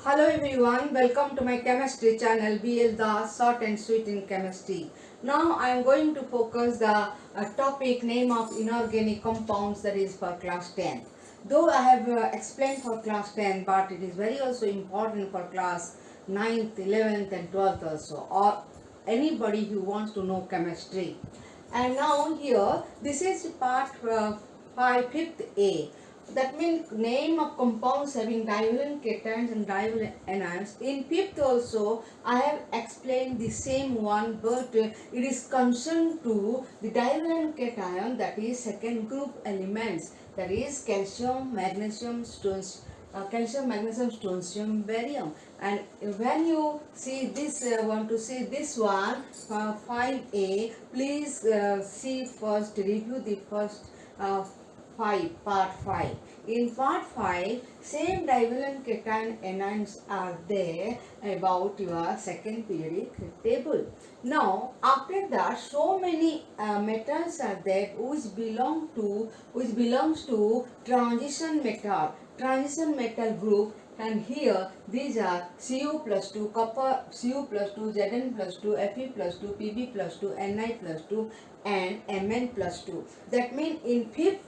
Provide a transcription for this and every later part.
Hello everyone, welcome to my chemistry channel BL the Short and Sweet in Chemistry. Now I am going to focus the topic name of inorganic compounds, that is for class 10. Though I have explained for class 10, but it is very also important for class 9th, 11th and 12th also, or anybody who wants to know chemistry. And now here this is part 5, 5th A. That means name of compounds having divalent cations and divalent anions. In fifth also I have explained the same one, but it is concerned to the divalent cation, that is second group elements, that is calcium, magnesium, strontium, barium. And when you see this, want to see this one, 5A, please see first, review the first 5, part 5. In part 5, same divalent cation anions are there about your second periodic table. Now, after that, so many metals are there which belongs to transition metal group, and here these are Cu plus 2, copper, Cu plus 2, Zn plus 2, Fe plus 2, Pb plus 2, Ni plus 2 and Mn plus 2. That means in 5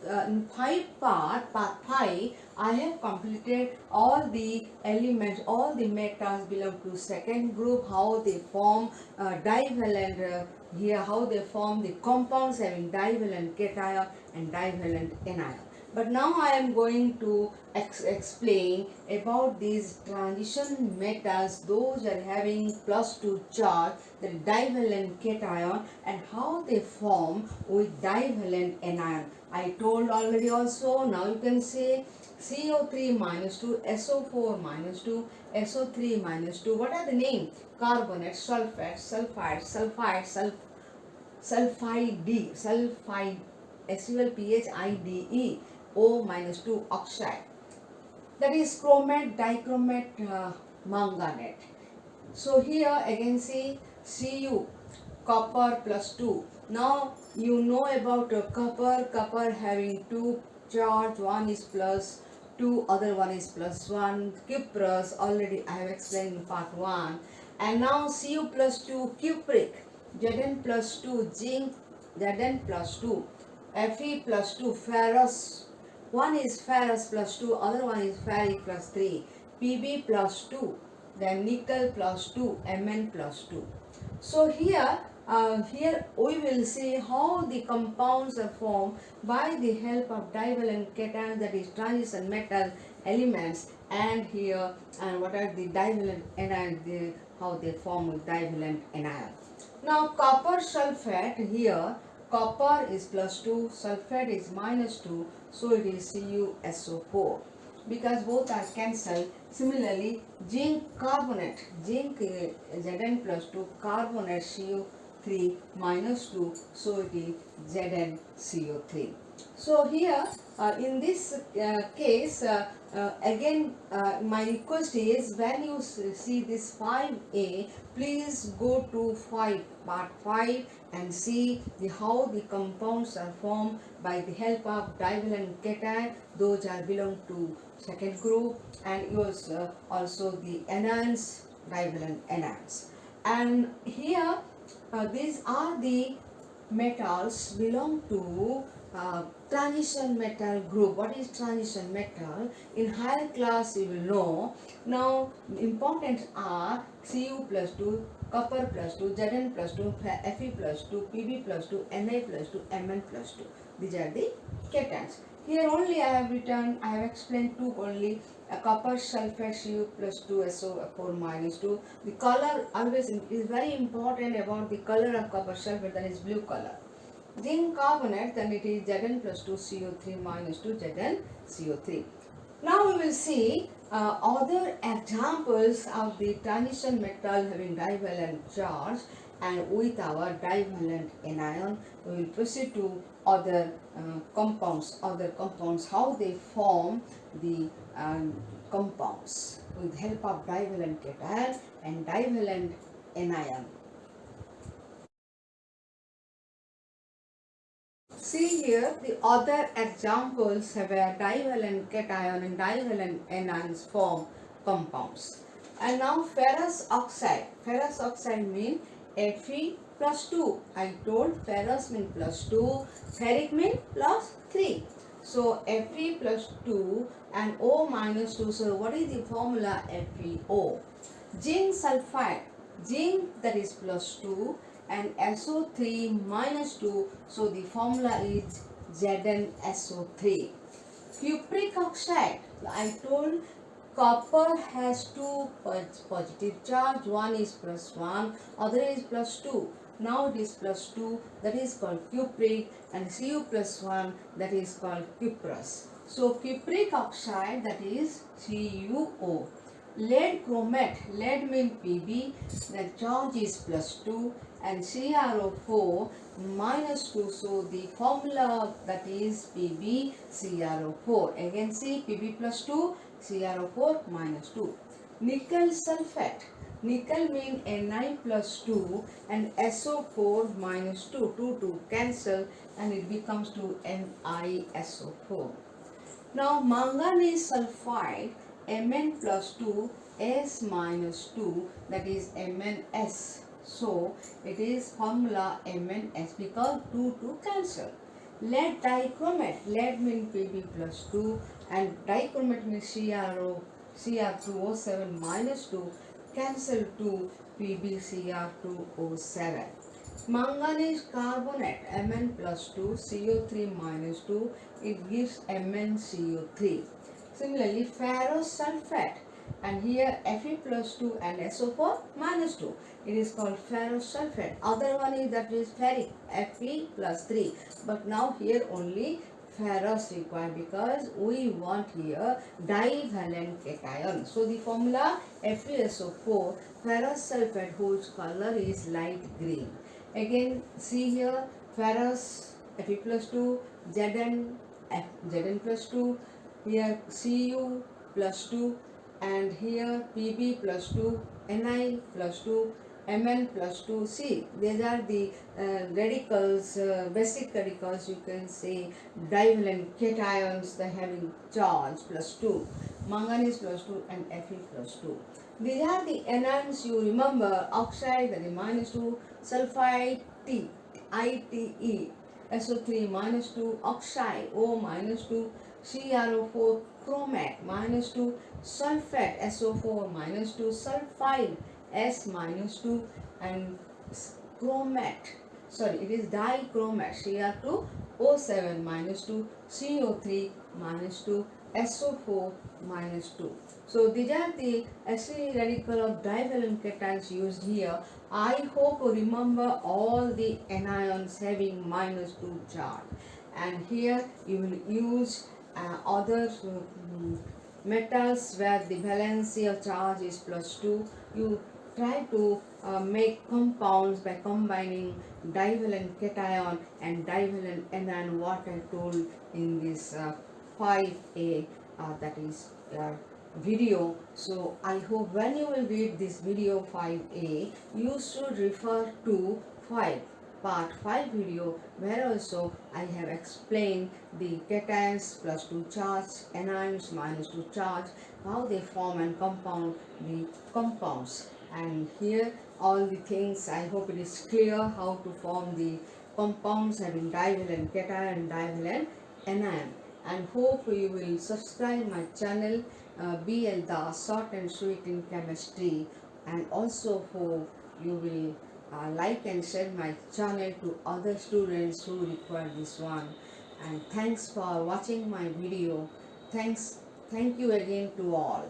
part 5, I have completed all the elements, all the metals belong to second group, how they form divalent, here how they form the compounds having divalent cation and divalent anion. But now I am going to explain about these transition metals, those are having +2 charge, the divalent cation, and how they form with divalent anion. I told already also, now you can say CO3 minus 2, SO4 minus 2, SO3 minus 2. What are the names? Carbonate, sulfate, sulfide, SULPHIDE, O minus 2, oxide. That is chromate, dichromate, manganate. So here again see Cu, copper plus 2. Now you know about copper having 2 charge, one is plus 2, other one is plus 1. Cuprous already I have explained in part 1. And now Cu plus 2, cupric, Zn plus 2, zinc, Zn plus 2, Fe plus 2, ferrous. One is ferrous plus 2, other one is ferric plus 3, Pb plus 2, then nickel plus 2, Mn plus 2. So here we will see how the compounds are formed by the help of divalent cations, that is transition metal elements, and here and what are the divalent anions, how they form with divalent anion. Now copper sulfate, here copper is plus 2, sulfate is minus 2, so it is CuSO4. Because both are cancelled. Similarly, zinc carbonate, zinc Zn plus 2, carbonate CO3 minus 2, so it is ZnCO3. So here in this case, again my request is, when you see this 5A, please go to part 5 and see how the compounds are formed by the help of divalent cation. Those are belong to second group, and also the anions, divalent anions. And here these are the metals belong to transition metal group. What is transition metal? In higher class you will know. Now important are Cu plus 2, copper plus 2, Zn plus 2, Fe plus 2, Pb plus 2, Ni plus 2, Mn plus 2. These are the cations. Here only I have explained two only. Copper sulfate Cu plus 2, SO4 minus 2. The color always is very important about the color of copper sulfate, that is blue color. Zinc carbonate, then it is Zn plus 2 CO3 minus 2 ZnCO3. Now we will see other examples of the transition metal having divalent charge, and with our divalent anion we will proceed to other compounds, how they form the compounds with help of divalent cation and divalent anion. See here the other examples where divalent cation and divalent anions form compounds. And now ferrous oxide. Ferrous oxide mean Fe plus 2. I told ferrous mean plus 2, ferric mean plus 3. So Fe plus 2 and O minus 2. So what is the formula FeO? Zinc sulphide. Zinc, that is plus 2, and SO3 minus 2. So the formula is ZnSO3. Cupric oxide. I told copper has two positive charge. One is plus 1, other is plus 2. Now it is plus 2, that is called cupric, and Cu plus 1, that is called cuprous. So cupric oxide, that is CuO. Lead chromate. Lead means Pb, the charge is plus 2, and CrO4 minus 2. So the formula, that is PbCrO4. Again see Pb plus 2, CrO4 minus 2. Nickel sulfate. Nickel means Ni plus 2 and SO4 minus 2. 2 cancel and it becomes to NiSO4. Now manganese sulphide, Mn plus 2, S minus 2, that is MnS. So it is formula MnS because 2 cancel. Lead dichromate. Lead means Pb plus 2 and dichromate means Cr2O7 minus 2, cancel 2, PbCr2O7. Manganese carbonate, Mn plus 2, CO3 minus 2, it gives MnCO3. Similarly, ferrous sulfate, and here Fe plus 2 and SO4 minus 2. It is called ferrous sulfate. Other one is that is ferric, Fe plus 3. But now here only ferrous required because we want here divalent cation. So the formula FeSO4, ferrous sulfate whose color is light green. Again see here ferrous Fe plus 2, Zn plus 2, here Cu plus 2, and here Pb plus 2, Ni plus 2, Mn plus 2. See, these are the radicals, basic radicals, you can say divalent cations, they having charge plus 2, manganese plus 2 and Fe plus 2. These are the anions you remember. Oxide, that is minus 2, sulphide, T, ITE, SO3 minus 2, oxide, O minus 2, CrO4, chromate minus 2, sulfate, SO4 minus 2, sulphide, S minus 2, and chromate, sorry, it is dichromate, Cr2O7 minus 2, CO3 minus 2, SO4 minus 2. So these are the acid radical of divalent cations used here. I hope you remember all the anions having minus 2 charge. And here you will use other metals where the valency of charge is plus 2. You try to make compounds by combining divalent cation and divalent anion, what I told in this 5A, that is video. So I hope when you will read this video 5A, you should refer to part 5 video, where also I have explained the cations plus 2 charge, anions minus 2 charge, how they form and compound the compounds. And here all the things, I hope it is clear how to form the compounds having divalent cation and divalent anion. And hope you will subscribe my channel BL Das, short and sweet in chemistry, and also hope you will like and share my channel to other students who require this one. And thanks for watching my video. Thank you again to all.